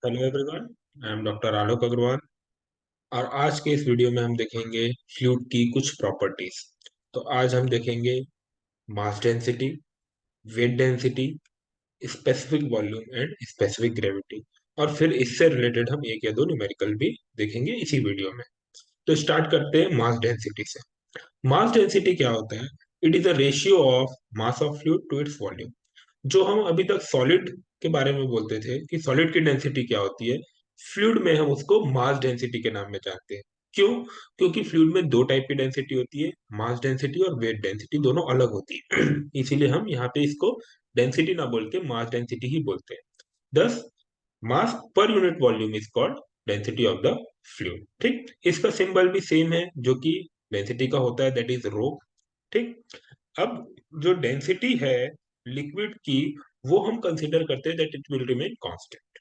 Hello everyone, I am doctor Alok Agarwal. और आज के इस वीडियो में हम देखेंगे फ्लूइड की कुछ प्रॉपर्टीज। तो आज हम देखेंगे mass density, weight density, specific volume and specific gravity. और फिर इससे रिलेटेड हम एक या दो न्यूमेरिकल भी देखेंगे इसी वीडियो में। तो स्टार्ट करते हैं मास डेंसिटी से। मास डेंसिटी क्या होता है? It is the ratio of mass of fluid to its volume. जो हम अभी तक सॉलिड के बारे में बोलते थे कि सॉलिड की डेंसिटी क्या होती है, फ्लूइड में हम उसको मास डेंसिटी के नाम में जानते हैं। क्यों? क्योंकि फ्लूइड में दो टाइप की डेंसिटी होती है, मास डेंसिटी और वेट डेंसिटी, दोनों अलग होती है। इसीलिए हम यहाँ पे इसको डेंसिटी ना बोल के मास डेंसिटी ही बोलते हैं। दस, mass per unit volume is called density of the fluid. ठीक, इसका सिंबल भी सेम है जो कि डेंसिटी का होता है, दैट इज रो। ठीक, अब जो डेंसिटी है लिक्विड की, वो हम कंसीडर करते हैं that it will remain constant.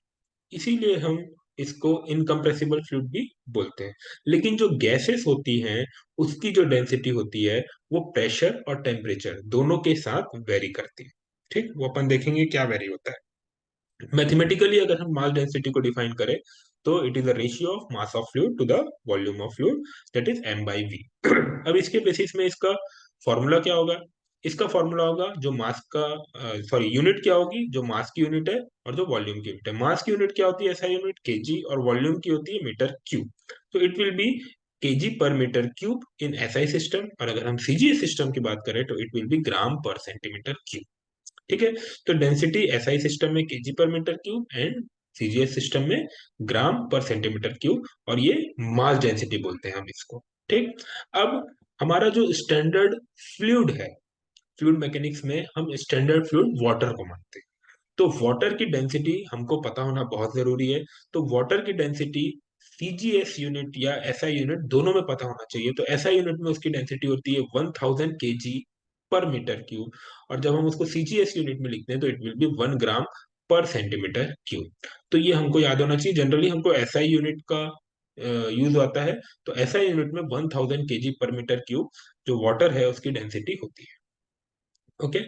इसीलिए हम इसको इनकम्प्रेसिबल फ्लूइड भी बोलते हैं। लेकिन जो गैसेस होती हैं, उसकी जो डेंसिटी होती है वो प्रेशर और टेम्परेचर दोनों के साथ वेरी करती है। ठीक, वो अपन देखेंगे क्या वेरी होता है। मैथमेटिकली अगर हम मास डेंसिटी को डिफाइन करें तो it is the ratio of mass of fluid to the volume of fluid, that is m by v। अब इसके बेसिस में इसका फॉर्मूला क्या होगा? इसका फॉर्मूला होगा जो मास का, सॉरी, यूनिट क्या होगी जो मास की यूनिट है और जो वॉल्यूम की यूनिट है। मास की यूनिट क्या होती है? एसआई यूनिट केजी, और वॉल्यूम की होती है मीटर क्यूब। तो it will be kg per metre cube in SI system, और अगर हम सीजीएस सिस्टम की बात करें तो इट विल बी ग्राम पर सेंटीमीटर क्यूब। ठीक है, तो डेंसिटी एसआई सिस्टम में kg per metre cube and CGS system में ग्राम पर सेंटीमीटर क्यूब, और ये मास डेंसिटी बोलते हैं हम इसको। ठीक, अब हमारा जो स्टैंडर्ड फ्लूइड है, फ्लूइड मैकेनिक्स में हम स्टैंडर्ड फ्लूइड वाटर को मानते हैं। तो वाटर की डेंसिटी हमको पता होना बहुत जरूरी है। तो वाटर की डेंसिटी सीजीएस यूनिट या एसआई यूनिट दोनों में पता होना चाहिए। तो एसआई यूनिट में उसकी डेंसिटी होती है 1000 केजी पर मीटर क्यूब, और जब हम उसको सीजीएस यूनिट में लिखते हैं तो इट विल बी 1 ग्राम पर सेंटीमीटर क्यूब। तो ये हमको याद होना चाहिए। जनरली हमको एसआई यूनिट का यूज आता है। तो एसआई यूनिट में 1000 केजी पर मीटर क्यूब जो वाटर है उसकी डेंसिटी होती है। ओके,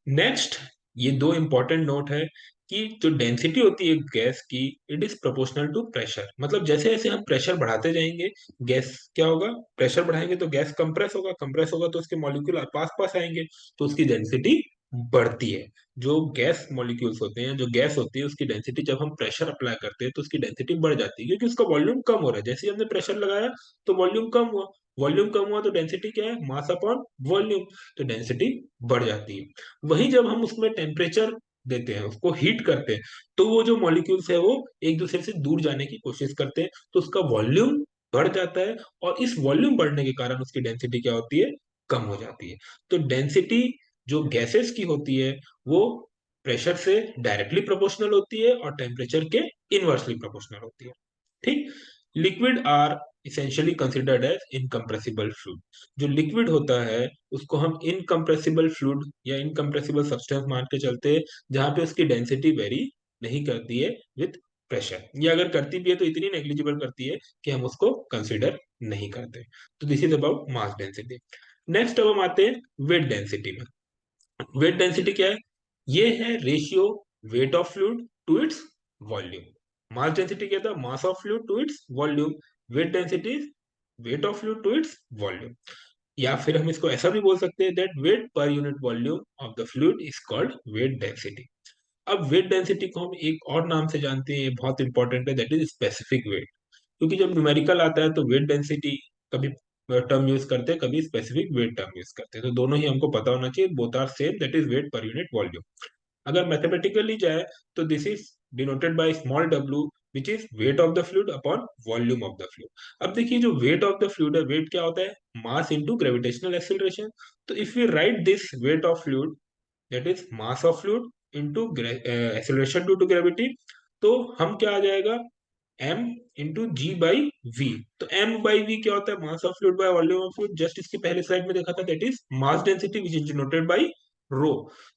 नेक्स्ट, ये दो इंपॉर्टेंट नोट है कि जो डेंसिटी होती है गैस की, it is proportional to pressure. मतलब जैसे जैसे हम प्रेशर बढ़ाते जाएंगे, गैस क्या होगा, प्रेशर बढ़ाएंगे तो गैस कंप्रेस होगा, कंप्रेस होगा तो उसके मॉलिक्यूल पास पास आएंगे, तो उसकी डेंसिटी बढ़ती है। जो गैस मॉलिक्यूल्स होते हैं, जो गैस होती है, उसकी डेंसिटी जब हम प्रेशर अप्लाई करते हैं तो उसकी डेंसिटी बढ़ जाती है, क्योंकि उसका वॉल्यूम कम हो रहा है। जैसे ही हमने प्रेशर लगाया तो वॉल्यूम कम हुआ, वॉल्यूम कम हुआ तो डेंसिटी क्या है, मास अपॉन वॉल्यूम, तो डेंसिटी बढ़ जाती है। वहीं जब हम उसमें टेम्परेचर देते हैं, उसको हीट करते हैं, तो वो जो मॉलिक्यूल्स है वो एक दूसरे से दूर जाने की कोशिश करते हैं, तो उसका वॉल्यूम बढ़ जाता है, और इस वॉल्यूम बढ़ने के कारण उसकी डेंसिटी क्या होती है, कम हो जाती है। तो डेंसिटी जो गैसेस की होती है वो प्रेशर से डायरेक्टली प्रोपोर्शनल होती है और टेम्परेचर के इनवर्सली प्रोपोर्शनल होती है। ठीक, liquid are essentially considered as incompressible fluid. जो लिक्विड होता है उसको हम इनकम्प्रेसिबल फ्लूइड या इनकम्प्रेसिबल सब्सटेंस मान के चलते हैं, जहां पे उसकी डेंसिटी वेरी नहीं करती है विथ प्रेशर, या अगर करती भी है तो इतनी नेग्लिजिबल करती है कि हम उसको कंसिडर नहीं करते। तो this is about mass density. Next अब हम आते हैं वेट डेंसिटी में। वेट डेंसिटी क्या है? ये है ratio weight of fluid to its volume. Mass density क्या था? Mass of fluid to its volume. Weight density is weight of fluid to its volume. या फिर हम इसको ऐसा भी बोल सकते हैं that weight per unit volume of the fluid is called weight density. अब वेट डेंसिटी को हम एक और नाम से जानते हैं, ये बहुत इंपॉर्टेंट है, दैट इज स्पेसिफिक वेट। क्योंकि जब न्यूमेरिकल आता है तो वेट डेंसिटी कभी टर्म यूज करते हैं, कभी स्पेसिफिक वेट टर्म यूज करते हैं, तो दोनों ही हमको पता होना चाहिए, both are same, that is weight per unit volume. अगर मैथमेटिकली जाए तो this is denoted by small w, which is weight of the fluid upon volume of the fluid. अब देखिए जो वेट ऑफ द फ्लूइड है, weight क्या होता है, मास इनटू ग्रेविटेशनल एक्सीलरेशन। तो if we write this weight of fluid, that is mass of fluid into acceleration due to gravity, तो हम क्या आ जाएगा, m into g by v. तो m बाई वी क्या होता है, mass of fluid by volume of fluid. Just इसकी पहले स्लाइड में देखा था, that is mass density which is denoted by rho.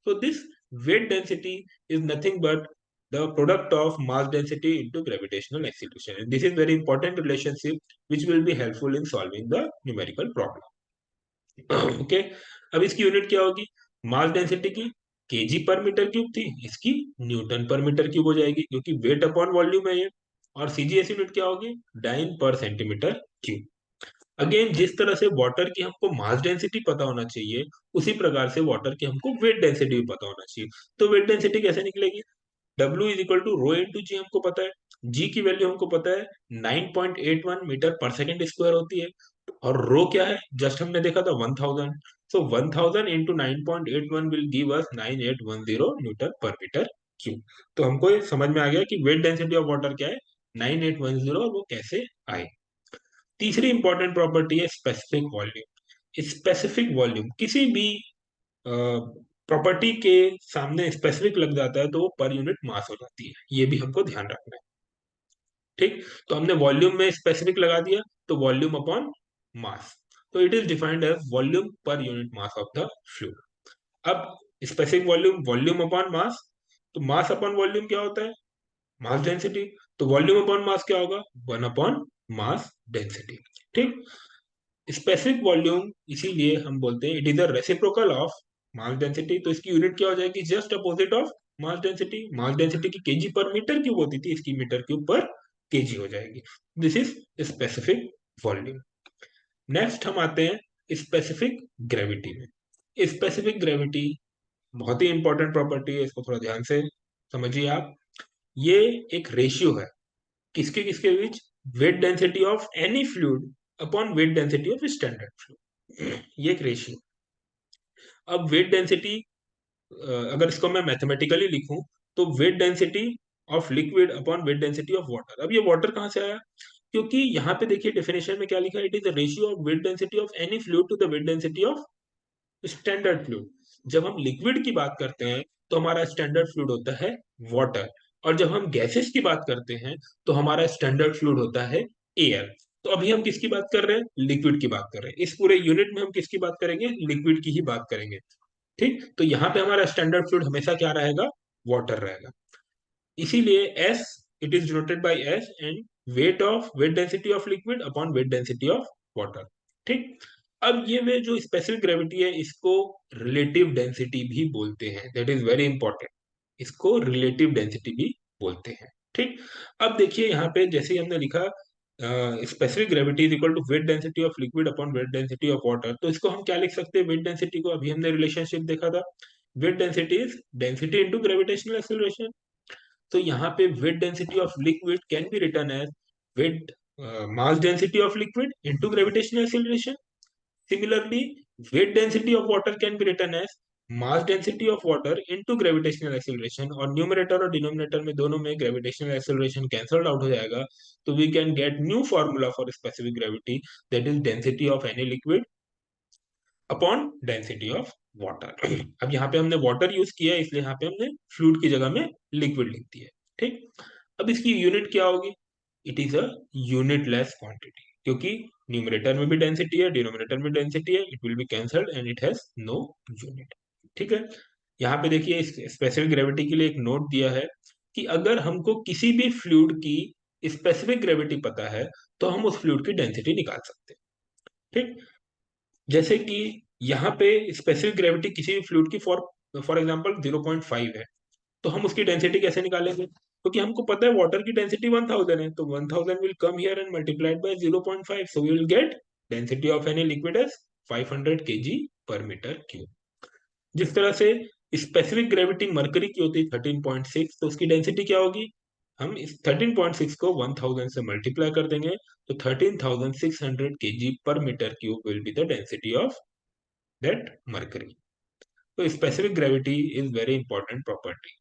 So this weight density is nothing but the product of mass density into gravitational acceleration. And this is very important relationship which will be helpful in solving the numerical problem. Okay, अब इसकी unit क्या होगी, मास density की kg per metre cube थी, इसकी Newton per metre cube हो जाएगी, क्योंकि वेट अपॉन वॉल्यूम है ये। और सीजीएस यूनिट क्या होगी? डाइन पर सेंटीमीटर क्यूब। अगेन, जिस तरह से वाटर की हमको मास डेंसिटी पता होना चाहिए, उसी प्रकार से वाटर की हमको वेट डेंसिटी भी पता होना चाहिए। तो वेट डेंसिटी कैसे निकलेगी? W is equal to rho into g, हमको पता है। जी की वैल्यू हमको पता है 9.81 मीटर पर सेकेंड स्क्वायर होती है। और रो क्या है? जस्ट हमने देखा था 1000। सो 1000 into 9.81 will give us 9810 Newton per metre cube. तो हमको ये समझ में आ गया कि वेट डेंसिटी ऑफ वाटर क्या है, 9810, और वो कैसे आए। तीसरी इंपॉर्टेंट प्रॉपर्टी है स्पेसिफिक वॉल्यूम। स्पेसिफिक वॉल्यूम, किसी भी प्रॉपर्टी के सामने स्पेसिफिक लग जाता है तो वो पर यूनिट मास हो जाती है, ये भी हमको ध्यान रखना है। ठीक, तो हमने वॉल्यूम में स्पेसिफिक लगा दिया, तो वॉल्यूम अपॉन मास। तो it is defined as volume per unit mass of the fluid. अब specific volume, volume upon mass. तो मास अपॉन वॉल्यूम क्या होता है? Mass density. तो वॉल्यूम अपॉन मास क्या होगा? 1 अपॉन मास डेंसिटी। ठीक, स्पेसिफिक वॉल्यूम इसीलिए हम बोलते हैं it is the reciprocal of mass density. तो इसकी यूनिट क्या हो जाएगी? Just opposite of mass density. Mass density की केजी पर मीटर क्यूब होती थी, इसकी मीटर क्यूब पर केजी हो जाएगी। This is specific volume. Next हम आते हैं स्पेसिफिक ग्रेविटी में। स्पेसिफिक ग्रेविटी बहुत ही इंपॉर्टेंट प्रॉपर्टी है, इसको थोड़ा ध्यान से समझिए आप। ये एक रेशियो है, किसके किसके बीच? Weight density of any fluid upon weight density of standard fluid. ये एक रेशियो। अब वेट डेंसिटी, अगर इसको मैं मैथमेटिकली लिखूं, तो wait density of liquid upon weight density of water. अब ये वाटर कहाँ से आया? क्योंकि यहाँ पे देखिए डेफिनेशन में क्या लिखा है, it is the ratio of weight density of any fluid to the weight density of standard fluid. जब हम लिक्विड की बात करते हैं तो हमारा स्टैंडर्ड फ्लूइड होता है वाटर, और जब हम गैसेस की बात करते हैं तो हमारा स्टैंडर्ड फ्लूइड होता है एयर। तो अभी हम किसकी बात कर रहे हैं? लिक्विड की बात कर रहे हैं। इस पूरे यूनिट में हम किसकी बात करेंगे? लिक्विड की ही बात करेंगे। ठीक, तो यहाँ पे हमारा स्टैंडर्ड फ्लूइड हमेशा क्या रहेगा? वाटर रहेगा। इसीलिए S, it is denoted by S, and wait density of liquid upon weight density of water. ठीक, अब ये वे जो स्पेसिफिक ग्रेविटी है, इसको रिलेटिव डेंसिटी भी बोलते हैं। That is very important. इसको रिलेटिव डेंसिटी भी बोलते हैं। ठीक, अब देखिए यहाँ पे जैसे ही हमने लिखा specific gravity is equal to weight density of liquid upon weight density of water, तो इसको हम क्या लिख सकते हैं? वेट डेंसिटी को अभी हमने रिलेशनशिप देखा था, weight density is density into gravitational acceleration. तो यहाँ पे weight density of liquid can be written as weight mass density of liquid into gravitational acceleration. Similarly, weight density of water can be written as mass density of water into gravitational acceleration, और numerator और denominator में दोनों में gravitational acceleration cancelled out हो जाएगा। तो we can get new formula for specific gravity, that is density of any liquid upon density of water. अब यहाँ पे हमने वाटर यूज किया है, इसलिए यहाँ पे हमने फ्लूइड की जगह में लिक्विड लिख दिया है। ठीक, अब इसकी यूनिट क्या होगी? It is a unitless quantity, क्योंकि न्यूमरेटर में भी डेंसिटी है, डिनोमिनेटर में डेंसिटी है, it will be cancelled and it has no unit. ठीक है, यहाँ पे देखिए इस स्पेसिफिक ग्रेविटी के लिए एक नोट दिया है कि अगर हमको किसी भी फ्लूइड की स्पेसिफिक ग्रेविटी पता है तो हम उस फ्लूइड की डेंसिटी निकाल सकते हैं। ठीक, जैसे कि यहाँ पे स्पेसिफिक ग्रेविटी किसी भी फ्लूइड की फॉर फॉर एग्जांपल 0.5 है, तो हम उसकी डेंसिटी कैसे निकालेंगे? क्योंकि हमको पता है वाटर की डेंसिटी 1000 है, तो 1000 will come here and multiplied by 0.5, so we will get density of any liquid as 500 kg per metre cube. जिस तरह से स्पेसिफिक ग्रेविटी मरकरी की होती है 13.6, तो उसकी डेंसिटी क्या होगी? हम इस 13.6 को 1000 से मल्टीप्लाई कर देंगे, तो 13600 kg per metre cube will be the density of that mercury. तो specific gravity is very important property.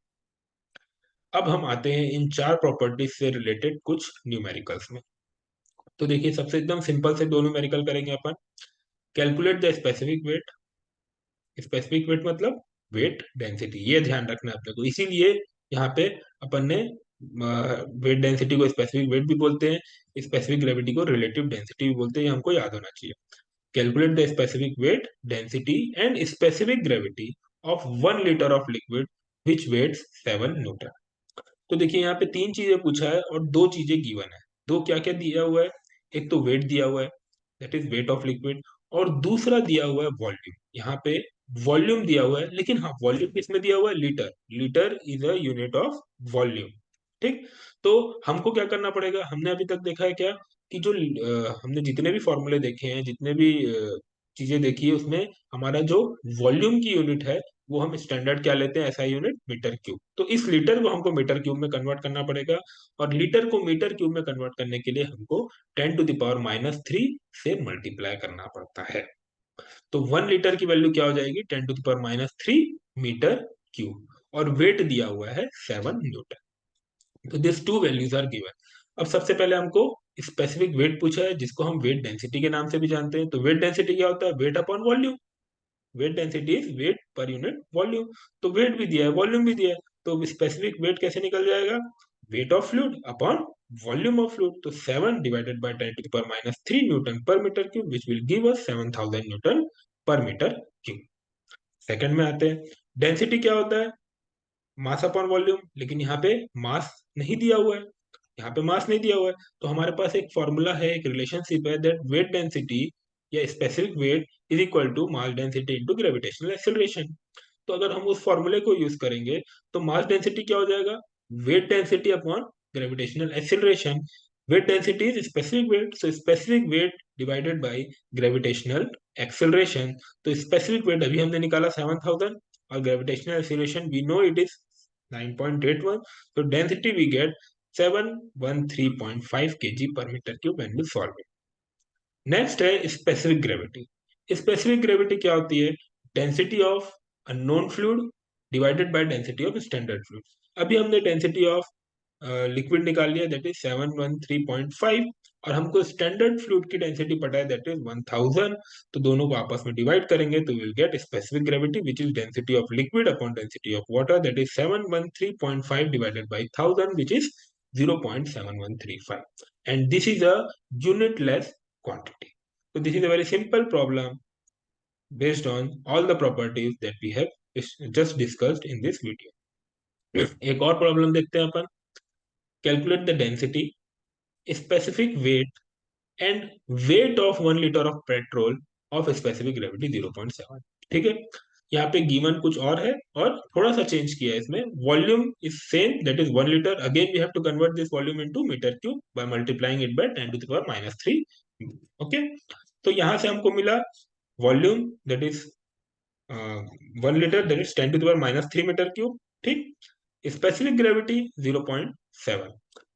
अब हम आते हैं इन चार प्रॉपर्टीज से रिलेटेड कुछ न्यूमेरिकल्स में। तो देखिए सबसे एकदम सिंपल से दो न्यूमेरिकल करेंगे अपन। Calculate the specific weight. Specific weight मतलब वेट डेंसिटी, ये ध्यान रखना है अपने को। इसीलिए यहाँ पे अपन ने वेट डेंसिटी को स्पेसिफिक वेट भी बोलते हैं, स्पेसिफिक ग्रेविटी को रिलेटिव डेंसिटी भी बोलते हैं, ये हमको याद होना चाहिए। Calculate the specific weight density and specific gravity of 1 litre of liquid which weighs 7 newton. तो देखिए यहाँ पे तीन चीजें पूछा है और दो चीजें गिवन है। दो क्या क्या दिया हुआ है? एक तो वेट दिया हुआ है, that is weight of liquid, और दूसरा दिया हुआ है वॉल्यूम। यहाँ पे वॉल्यूम दिया हुआ है, लेकिन हाँ वॉल्यूम किसमें दिया हुआ है, litre. Litre is a unit of volume. ठीक। तो हमको क्या करना पड़ेगा, हमने अभी तक देखा है क्या कि जो हमने जितने भी फॉर्मूले देखे हैं, जितने भी चीजें देखी है, उसमें हमारा जो वॉल्यूम की यूनिट है वो हम स्टैंडर्ड क्या लेते हैं, ऐसा यूनिट मीटर क्यूब। तो इस लीटर को हमको मीटर क्यूब में कन्वर्ट करना पड़ेगा, और लीटर को मीटर क्यूब में कन्वर्ट करने के लिए हमको 10⁻³ से मल्टीप्लाई करना पड़ता है। तो 1 लीटर की वैल्यू क्या हो जाएगी, 10⁻³ मीटर क्यूब, और वेट दिया हुआ है 7 न्यूटन। तो this two values are given. अब सबसे पहले हमको स्पेसिफिक वेट पूछा है, जिसको हम वेट डेंसिटी के नाम से भी जानते हैं। तो वेट डेंसिटी क्या होता है, weight upon volume. Weight density is weight per unit volume. तो वेट भी दिया है, वॉल्यूम भी दिया है, तो स्पेसिफिक वेट कैसे निकल जाएगा, weight of fluid upon volume of fluid. तो 7 divided by 10⁻³ newton per metre cube, which will give us 7000 newton per metre cube. Second में आते हैं, डेंसिटी क्या होता है, मास अपॉन वॉल्यूम। लेकिन यहाँ पे मास नहीं दिया हुआ है, यहाँ पे मास नहीं दिया हुआ है, तो हमारे पास एक फॉर्मूला है, एक रिलेशनशिप है, दैट वेट डेंसिटी या specific weight is equal to mass density into gravitational acceleration. तो अगर हम उस फॉर्मूले को यूज करेंगे तो मास डेंसिटी क्या हो जाएगा, weight density upon gravitational acceleration. Weight density is specific weight, so specific weight divided by gravitational acceleration. तो स्पेसिफिक वेट अभी हमने निकाला 7000, और gravitational acceleration we know it is 9.81। तो density we get 713.5 kg per meter cube when we solve it. Next है specific gravity. Specific gravity क्या होती है, density of unknown fluid divided by density of standard fluid. अभी हमने density of liquid निकाल लिया, that is 713.5, और हमको स्टैंडर्ड फ्लूइड की डेंसिटी पता है, दैट इज 1000। तो दोनों को आपस में डिवाइड करेंगे तो will get specific gravity, which is density of liquid upon density of water, that is 713.5 divided by 1000, which is 0.7135, and this is a unitless quantity. So this is a very simple problem based on all the properties that we have just discussed in this video. एक और problem देखते हैं अपन, calculate the density, specific weight and weight of 1 litre of petrol of specific gravity 0.7। ठीक है, यहाँ पे given कुछ और है, और थोड़ा सा चेंज किया है इसमें। Volume is same, that is 1 litre. Again we have to convert this volume into metre cube by multiplying it by 10⁻³ okay. तो यहाँ से हमको मिला volume that is 1 litre, that is 10⁻³ metre cube. ठीक। Specific gravity 0.7।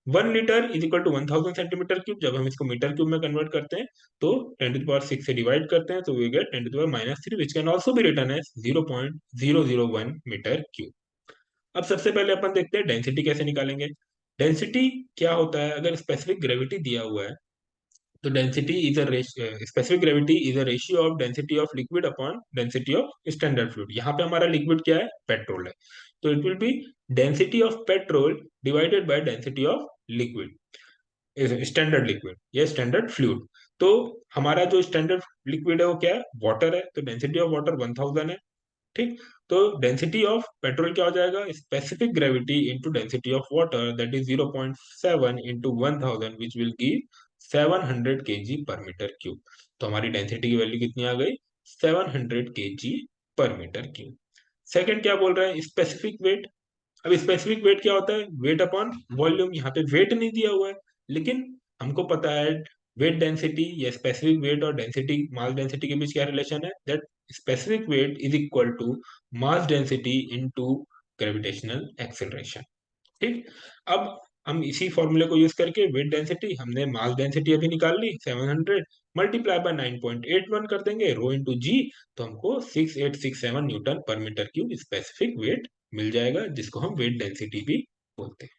1 litre is equal to 1000 centimetre cube. जब हम इसको metre cube में कन्वर्ट करते हैं तो 10⁻6 से डिवाइड करते हैं, तो we get 10⁻³ which can also be written as 0.001 metre cube. अब सबसे पहले अपन देखते हैं डेंसिटी कैसे निकालेंगे। डेंसिटी क्या होता है, अगर स्पेसिफिक ग्रेविटी दिया हुआ है तो density is a specific gravity is a ratio of density of liquid upon density of standard fluid. यहाँ पे हमारा लिक्विड क्या है, पेट्रोल है, तो it will B density of petrol divided by density of liquid, standard liquid या standard fluid. तो हमारा जो स्टैंडर्ड लिक्विड है वो क्या है, वाटर है, तो डेंसिटी ऑफ वाटर 1000 है। ठीक। तो डेंसिटी ऑफ पेट्रोल क्या हो जाएगा, specific gravity into density of water, that is 0.7 into 1000, which will give 700 kg पर मीटर क्यूब। तो हमारी डेंसिटी की वैल्यू कितनी आ गई, 700 kg पर मीटर क्यूब। सेकंड क्या बोल रहा है, स्पेसिफिक वेट। अब स्पेसिफिक वेट क्या होता है, वेट अपॉन वॉल्यूम। यहाँ पे वेट नहीं दिया हुआ है, लेकिन हमको पता है वेट डेंसिटी या स्पेसिफिक वेट और डेंसिटी, मास डेंसिटी के बीच क्या रिलेशन है, that specific weight is equal to mass density into gravitational acceleration. ठीक। अब हम इसी फॉर्मूले को यूज करके वेट डेंसिटी, हमने मास डेंसिटी अभी निकाल ली 700, मल्टीप्लाई बाय 9.81 कर देंगे रो इनटू जी, तो हमको 6867 newton per metre cube specific weight मिल जाएगा, जिसको हम वेट डेंसिटी भी बोलते हैं।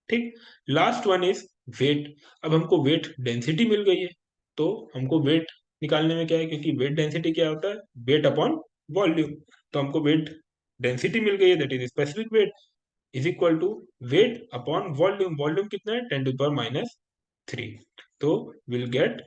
ठीक। Last one is weight. अब हमको वेट डेंसिटी मिल गई है, तो हमको वेट निकालने में क्या है, क्योंकि वेट डेंसिटी क्या होता है, वेट अपॉन वॉल्यूम। तो हमको वेट डेंसिटी मिल गई है, that is specific weight is equal to weight upon volume. Volume कितना है, 10⁻³ तो विल गेट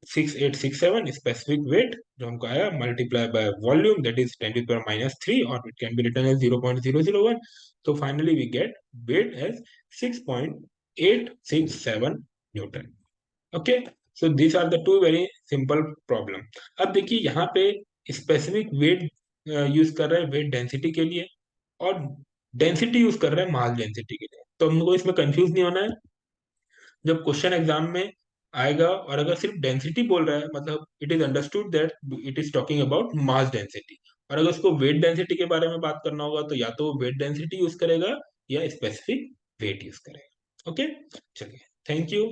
6867 स्पेसिफिक वेट जो हमको आया, multiply by volume that is 10⁻³ और it can be written as 0.001। तो finally we get weight as 6.867 newton. Okay, so this are the two very simple problem. अब देखिए यहाँ पे स्पेसिफिक वेट यूज कर रहे हैं वेट डेंसिटी के लिए, और डेंसिटी यूज कर रहे हैं मास डेंसिटी के लिए। तो हमको इसमें कंफ्यूज नहीं होना है। जब क्वेश्चन एग्जाम में आएगा और अगर सिर्फ डेंसिटी बोल रहा है, मतलब it is understood that it is talking about mass density. और अगर उसको वेट डेंसिटी के बारे में बात करना होगा तो या तो वो वेट डेंसिटी यूज करेगा या स्पेसिफिक वेट यूज करेगा। ओके, चलिए, थैंक यू।